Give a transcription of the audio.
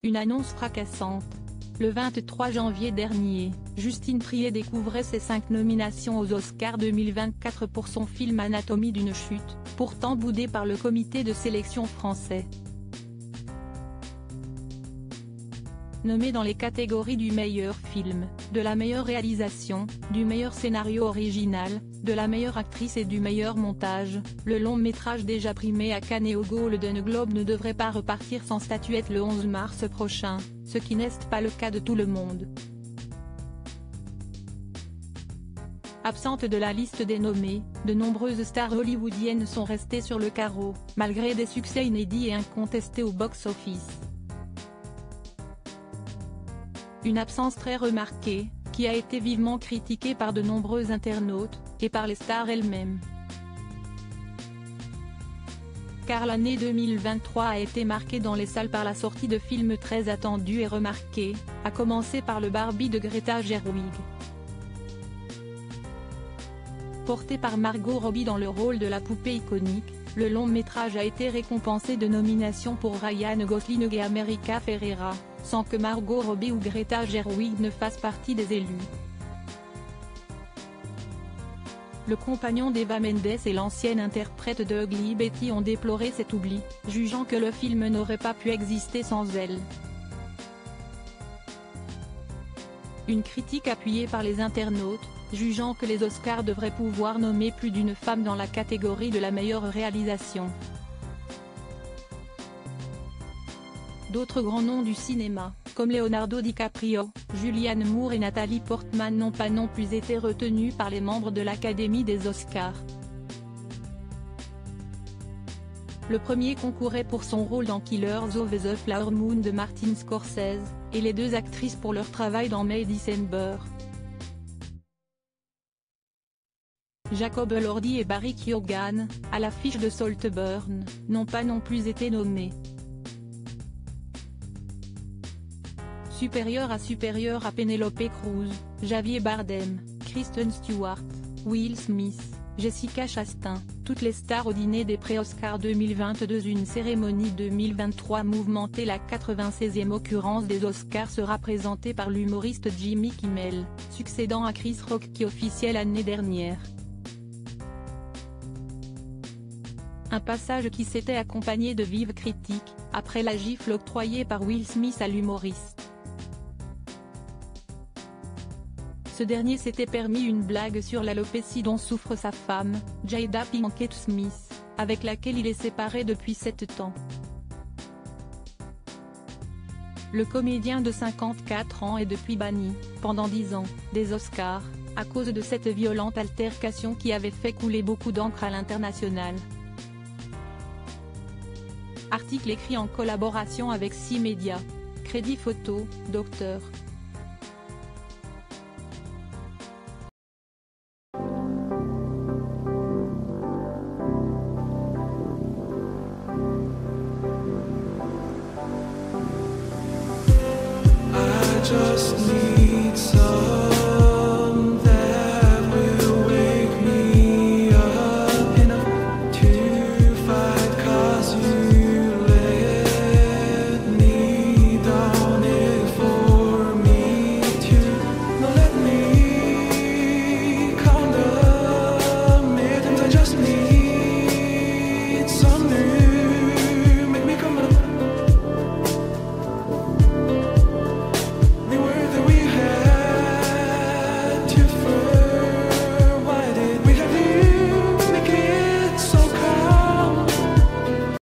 Une annonce fracassante. Le 23 janvier dernier, Justine Triet découvrait ses 5 nominations aux Oscars 2024 pour son film Anatomie d'une chute, pourtant boudé par le comité de sélection français. Nommée dans les catégories du meilleur film, de la meilleure réalisation, du meilleur scénario original, de la meilleure actrice et du meilleur montage, le long-métrage déjà primé à Cannes et au Golden Globe ne devrait pas repartir sans statuette le 11 mars prochain, ce qui n'est pas le cas de tout le monde. Absentes de la liste des nommés, de nombreuses stars hollywoodiennes sont restées sur le carreau, malgré des succès inédits et incontestés au box-office. Une absence très remarquée, qui a été vivement critiquée par de nombreux internautes, et par les stars elles-mêmes. Car l'année 2023 a été marquée dans les salles par la sortie de films très attendus et remarqués, à commencer par le Barbie de Greta Gerwig. Porté par Margot Robbie dans le rôle de la poupée iconique, le long-métrage a été récompensé de nominations pour Ryan Gosling et America Ferrera, sans que Margot Robbie ou Greta Gerwig ne fassent partie des élus. Le compagnon d'Eva Mendes et l'ancienne interprète de Ugly Betty ont déploré cet oubli, jugeant que le film n'aurait pas pu exister sans elle. Une critique appuyée par les internautes, jugeant que les Oscars devraient pouvoir nommer plus d'une femme dans la catégorie de la meilleure réalisation. D'autres grands noms du cinéma, comme Leonardo DiCaprio, Julianne Moore et Nathalie Portman n'ont pas non plus été retenus par les membres de l'Académie des Oscars. Le premier concourait pour son rôle dans Killers of the Flower Moon de Martin Scorsese, et les 2 actrices pour leur travail dans May December. Jacob Elordi et Barry Keoghan, à l'affiche de Saltburn, n'ont pas non plus été nommés. Supérieur à Penelope Cruz, Javier Bardem, Kristen Stewart, Will Smith, Jessica Chastain, toutes les stars au dîner des pré-Oscars 2022. Une cérémonie 2023 mouvementée. La 96e occurrence des Oscars sera présentée par l'humoriste Jimmy Kimmel, succédant à Chris Rock qui officiait l'année dernière. Un passage qui s'était accompagné de vives critiques, après la gifle octroyée par Will Smith à l'humoriste. Ce dernier s'était permis une blague sur l'alopécie dont souffre sa femme, Jada Pinkett Smith, avec laquelle il est séparé depuis 7 ans. Le comédien de 54 ans est depuis banni, pendant 10 ans, des Oscars, à cause de cette violente altercation qui avait fait couler beaucoup d'encre à l'international. Article écrit en collaboration avec 6 médias. Crédit photo, Dr. Just need